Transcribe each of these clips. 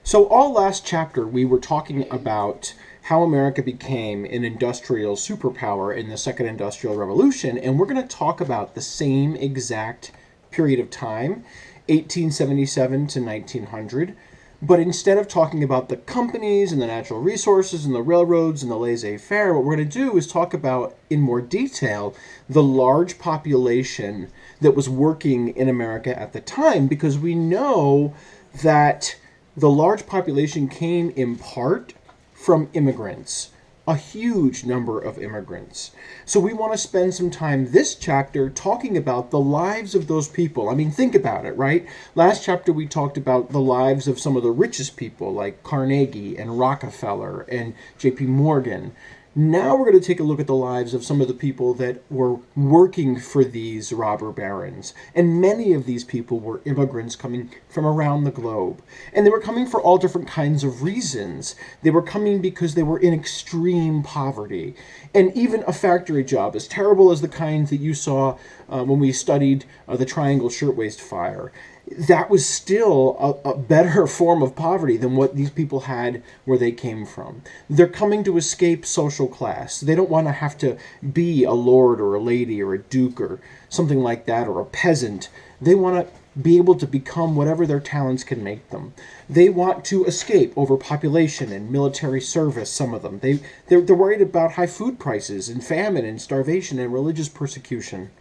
So, all last chapter, we were talking about how America became an industrial superpower in the Second Industrial Revolution, and we're going to talk about the same exact period of time, 1877 to 1900. But instead of talking about the companies and the natural resources and the railroads and the laissez faire, what we're going to do is talk about in more detail the large population that was working in America at the time, because we know that the large population came in part from immigrants, a huge number of immigrants. So we want to spend some time this chapter talking about the lives of those people. I mean, think about it, right? Last chapter we talked about the lives of some of the richest people like Carnegie and Rockefeller and JP Morgan. Now we're going to take a look at the lives of some of the people that were working for these robber barons. And many of these people were immigrants coming from around the globe. And they were coming for all different kinds of reasons. They were coming because they were in extreme poverty. And even a factory job, as terrible as the kind that you saw when we studied the Triangle Shirtwaist Fire, that was still a better form of poverty than what these people had where they came from. They're coming to escape social class. They don't want to have to be a lord or a lady or a duke or something like that, or a peasant. They want to be able to become whatever their talents can make them. They want to escape overpopulation and military service, some of them. They're worried about high food prices and famine and starvation and religious persecution.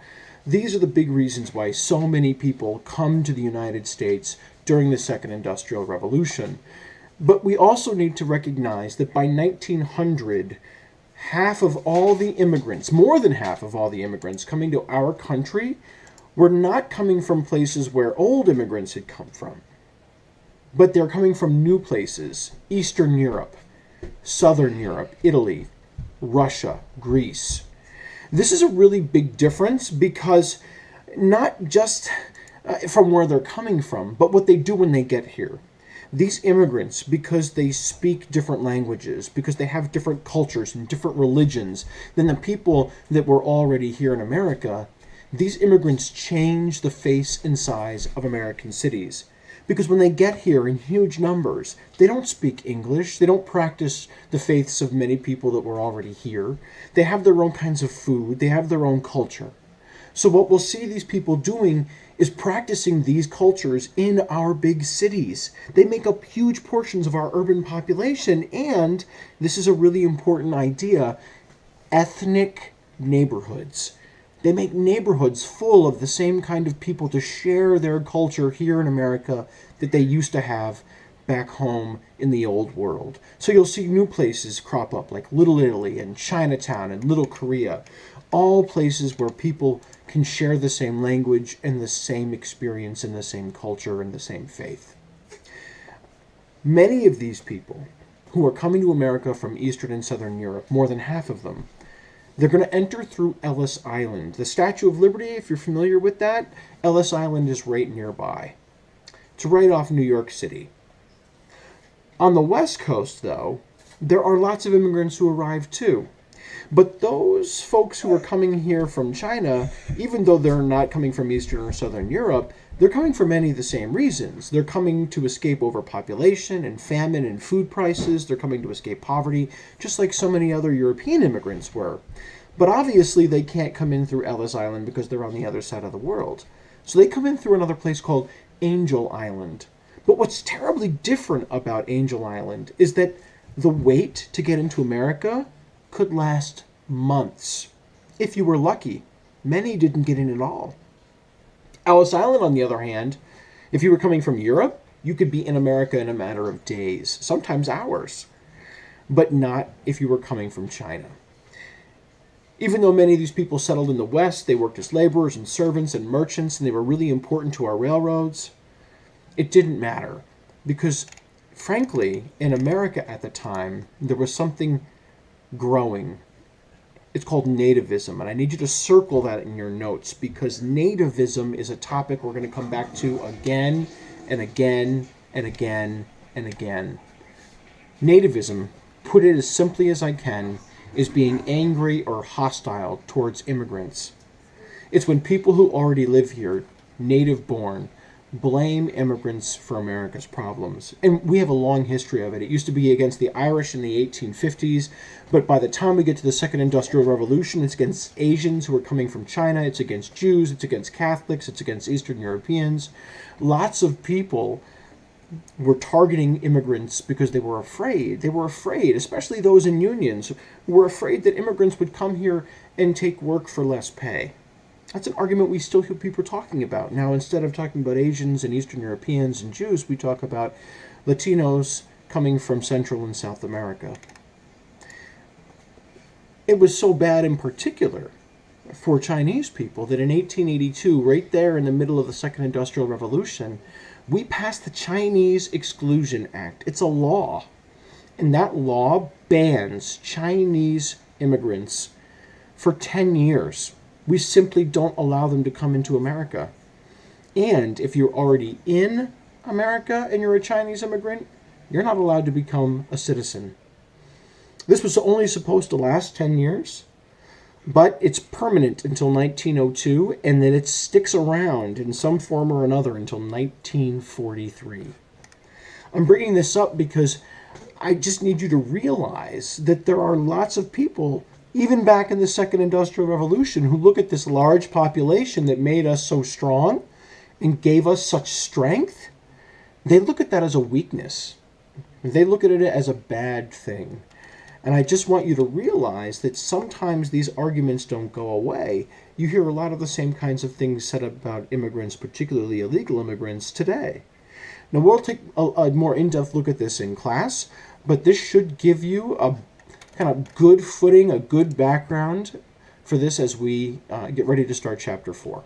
These are the big reasons why so many people come to the United States during the Second Industrial Revolution. But we also need to recognize that by 1900, half of all the immigrants, more than half of all the immigrants coming to our country, were not coming from places where old immigrants had come from, but they're coming from new places: Eastern Europe, Southern Europe, Italy, Russia, Greece. This is a really big difference, because not just from where they're coming from, but what they do when they get here. These immigrants, because they speak different languages, because they have different cultures and different religions than the people that were already here in America, these immigrants change the face and size of American cities. Because when they get here in huge numbers, they don't speak English. They don't practice the faiths of many people that were already here. They have their own kinds of food. They have their own culture. So what we'll see these people doing is practicing these cultures in our big cities. They make up huge portions of our urban population, and this is a really important idea: ethnic neighborhoods. They make neighborhoods full of the same kind of people to share their culture here in America that they used to have back home in the old world. So you'll see new places crop up like Little Italy and Chinatown and Little Korea, all places where people can share the same language and the same experience and the same culture and the same faith. Many of these people who are coming to America from Eastern and Southern Europe, more than half of them, they're going to enter through Ellis Island. The Statue of Liberty, if you're familiar with that, Ellis Island is right nearby. It's right off New York City. On the West Coast, though, there are lots of immigrants who arrive too. But those folks who are coming here from China, even though they're not coming from Eastern or Southern Europe, they're coming for many of the same reasons. They're coming to escape overpopulation and famine and food prices. They're coming to escape poverty, just like so many other European immigrants were. But obviously they can't come in through Ellis Island because they're on the other side of the world. So they come in through another place called Angel Island. But what's terribly different about Angel Island is that the wait to get into America could last months. If you were lucky, many didn't get in at all. Ellis Island, on the other hand, if you were coming from Europe, you could be in America in a matter of days, sometimes hours, but not if you were coming from China. Even though many of these people settled in the West, they worked as laborers and servants and merchants, and they were really important to our railroads, it didn't matter, because, frankly, in America at the time, there was something growing. It's called nativism, and I need you to circle that in your notes, because nativism is a topic we're going to come back to again and again and again and again. Nativism, put it as simply as I can, is being angry or hostile towards immigrants. It's when people who already live here, native born, blame immigrants for America's problems. And we have a long history of it. It used to be against the Irish in the 1850s, but by the time we get to the Second Industrial Revolution, it's against Asians who are coming from China, it's against Jews, it's against Catholics, it's against Eastern Europeans. Lots of people were targeting immigrants because they were afraid. They were afraid, especially those in unions, who were afraid that immigrants would come here and take work for less pay. That's an argument we still hear people talking about. Now, instead of talking about Asians and Eastern Europeans and Jews, we talk about Latinos coming from Central and South America. It was so bad in particular for Chinese people that in 1882, right there in the middle of the Second Industrial Revolution, we passed the Chinese Exclusion Act. It's a law. And that law bans Chinese immigrants for 10 years. We simply don't allow them to come into America. And if you're already in America and you're a Chinese immigrant, you're not allowed to become a citizen. This was only supposed to last 10 years, but it's permanent until 1902, and then it sticks around in some form or another until 1943. I'm bringing this up because I just need you to realize that there are lots of people even back in the Second Industrial Revolution, who look at this large population that made us so strong and gave us such strength, they look at that as a weakness. They look at it as a bad thing. And I just want you to realize that sometimes these arguments don't go away. You hear a lot of the same kinds of things said about immigrants, particularly illegal immigrants, today. Now, we'll take a more in-depth look at this in class, but this should give you a kind of good footing, a good background for this as we get ready to start Chapter 4.